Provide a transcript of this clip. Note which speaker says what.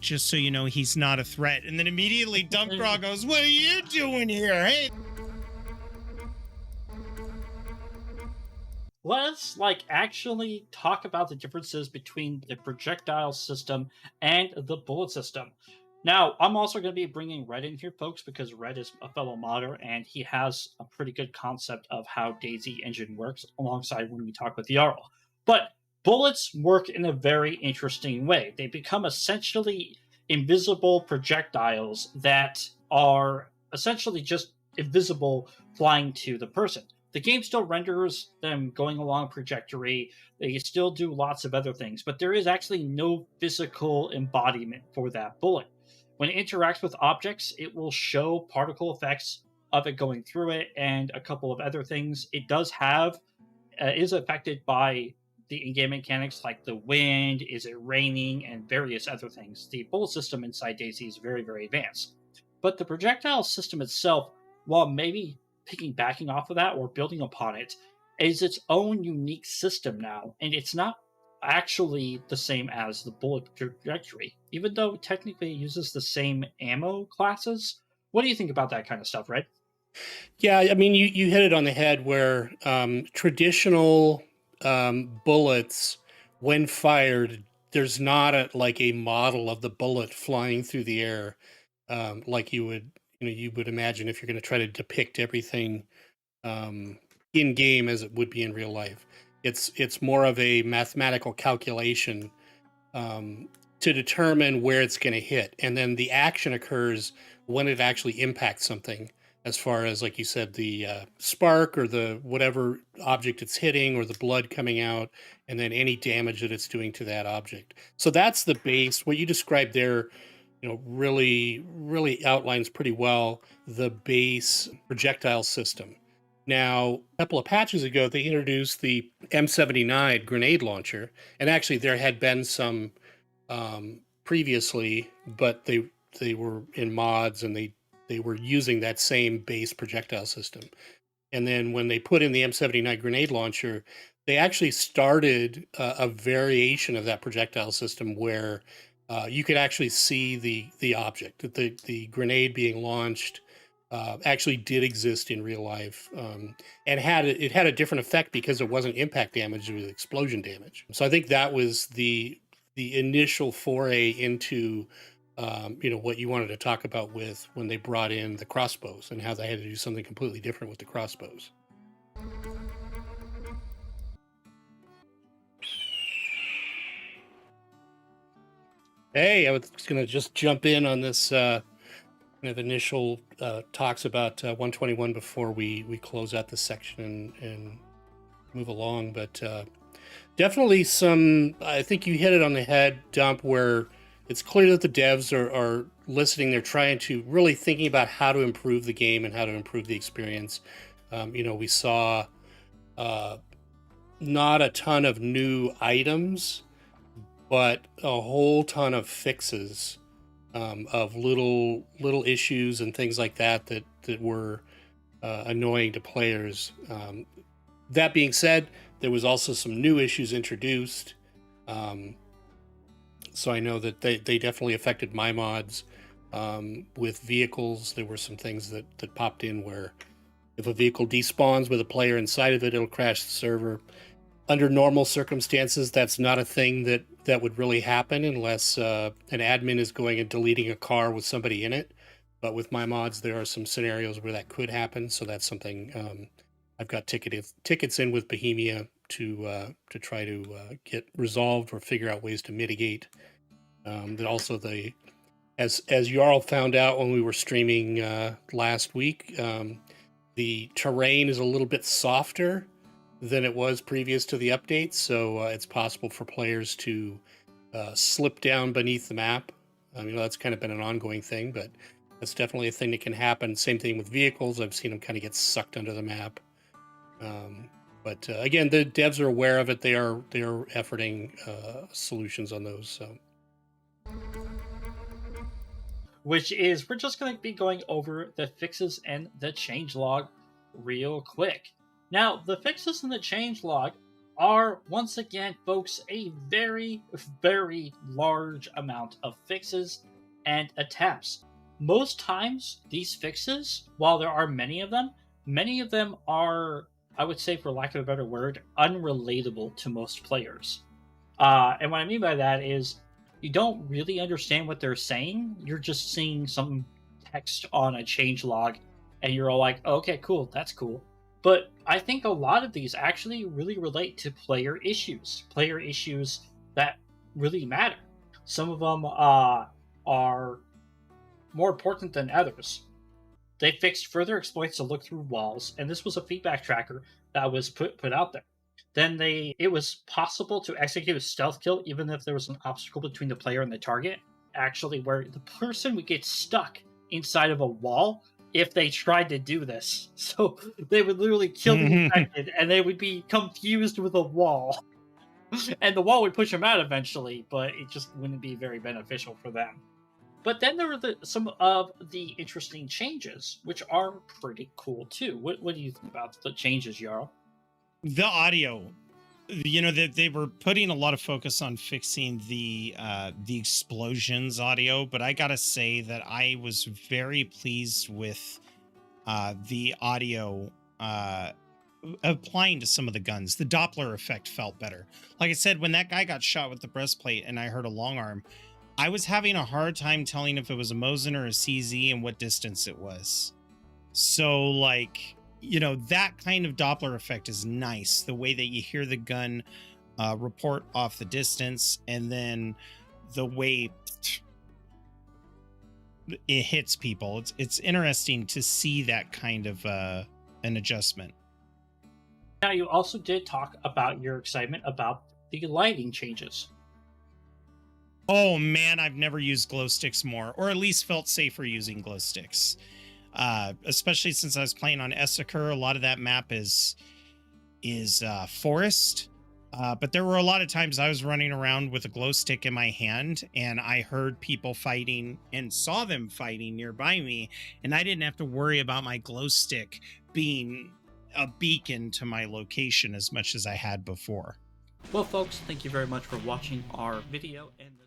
Speaker 1: just so you know he's not a threat. And then immediately Dumpcraw goes, what are you doing here? Hey.
Speaker 2: Let's actually talk about the differences between the projectile system and the bullet system. Now, I'm also going to be bringing Red in here, folks, because Red is a fellow modder and he has a pretty good concept of how DayZ engine works alongside when we talk with Jarl. But bullets work in a very interesting way. They become essentially invisible projectiles that are essentially just invisible flying to the person. The game still renders them going along trajectory. They still do lots of other things, but there is actually no physical embodiment for that bullet. When it interacts with objects, it will show particle effects of it going through it and a couple of other things. It does have, is affected by the in-game mechanics like the wind, is it raining, and various other things. The bullet system inside DayZ is very, very advanced. But the projectile system itself, while maybe backing off of that or building upon it, is its own unique system now, and it's not actually the same as the bullet trajectory, even though technically it uses the same ammo classes. What do you think about that kind of stuff, Red?
Speaker 3: Yeah, I mean, you hit it on the head where traditional bullets, when fired, there's not a model of the bullet flying through the air like you would imagine if you're going to try to depict everything in game as it would be in real life. It's more of a mathematical calculation to determine where it's going to hit, and then the action occurs when it actually impacts something. As far as, like you said, the spark or the whatever object it's hitting or the blood coming out, and then any damage that it's doing to that object. So that's the base. What you described there, really outlines pretty well the base projectile system. Now, a couple of patches ago, they introduced the M79 grenade launcher, and actually there had been some previously, but they were in mods and they were using that same base projectile system. And then when they put in the M79 grenade launcher, they actually started a variation of that projectile system where you could actually see the object, that the grenade being launched actually did exist in real life, and it had a different effect because it wasn't impact damage, it was explosion damage. So I think that was the initial foray into what you wanted to talk about with when they brought in the crossbows and how they had to do something completely different with the crossbows. Hey, I was going to just jump in on this kind of initial talks about 121 before we close out this section and move along. But definitely I think you hit it on the head, Dump, where it's clear that the devs are listening. They're trying to really thinking about how to improve the game and how to improve the experience. We saw not a ton of new items, but a whole ton of fixes of little issues and things like that were annoying to players. That being said, there was also some new issues introduced. So I know that they definitely affected my mods. With vehicles, there were some things that popped in where if a vehicle despawns with a player inside of it, it'll crash the server. Under normal circumstances, that's not a thing that would really happen unless an admin is going and deleting a car with somebody in it. But with my mods, there are some scenarios where that could happen. So that's something I've got tickets in with Bohemia to try to get resolved or figure out ways to mitigate. That also as Jarl found out when we were streaming last week, the terrain is a little bit softer than it was previous to the update, so it's possible for players to slip down beneath the map. That's kind of been an ongoing thing, but that's definitely a thing that can happen. Same thing with vehicles. I've seen them kind of get sucked under the map. But again, the devs are aware of it. They are efforting solutions on those. So,
Speaker 2: which is we're just going to be going over the fixes and the changelog real quick. Now, the fixes in the changelog are, once again, folks, a very, very large amount of fixes and attempts. Most times, these fixes, while there are many of them are, I would say, for lack of a better word, unrelatable to most players. And what I mean by that is you don't really understand what they're saying. You're just seeing some text on a changelog, and you're all like, oh, okay, cool, that's cool. But I think a lot of these actually really relate to player issues that really matter. Some of them are more important than others. They fixed further exploits to look through walls, and this was a feedback tracker that was put out there. Then it was possible to execute a stealth kill even if there was an obstacle between the player and the target, actually where the person would get stuck inside of a wall if they tried to do this. So they would literally kill the infected and they would be confused with a wall. And the wall would push them out eventually, but it just wouldn't be very beneficial for them. But then there were some of the interesting changes, which are pretty cool too. What do you think about the changes, Jarl?
Speaker 1: The audio, they were putting a lot of focus on fixing the explosions audio, but I gotta say that I was very pleased with the audio applying to some of the guns. The Doppler effect felt better. Like I said, when that guy got shot with the breastplate and I heard a long arm, I was having a hard time telling if it was a Mosin or a CZ and what distance it was. So, like, that kind of Doppler effect is nice. The way that you hear the gun report off the distance, and then the way it hits people. It's interesting to see that kind of an adjustment.
Speaker 2: Now, you also did talk about your excitement about the lighting changes.
Speaker 1: Oh man, I've never used glow sticks more, or at least felt safer using glow sticks. Especially since I was playing on Essaker, a lot of that map is forest. But there were a lot of times I was running around with a glow stick in my hand and I heard people fighting and saw them fighting nearby me, and I didn't have to worry about my glow stick being a beacon to my location as much as I had before.
Speaker 2: Well, folks, thank you very much for watching our video and this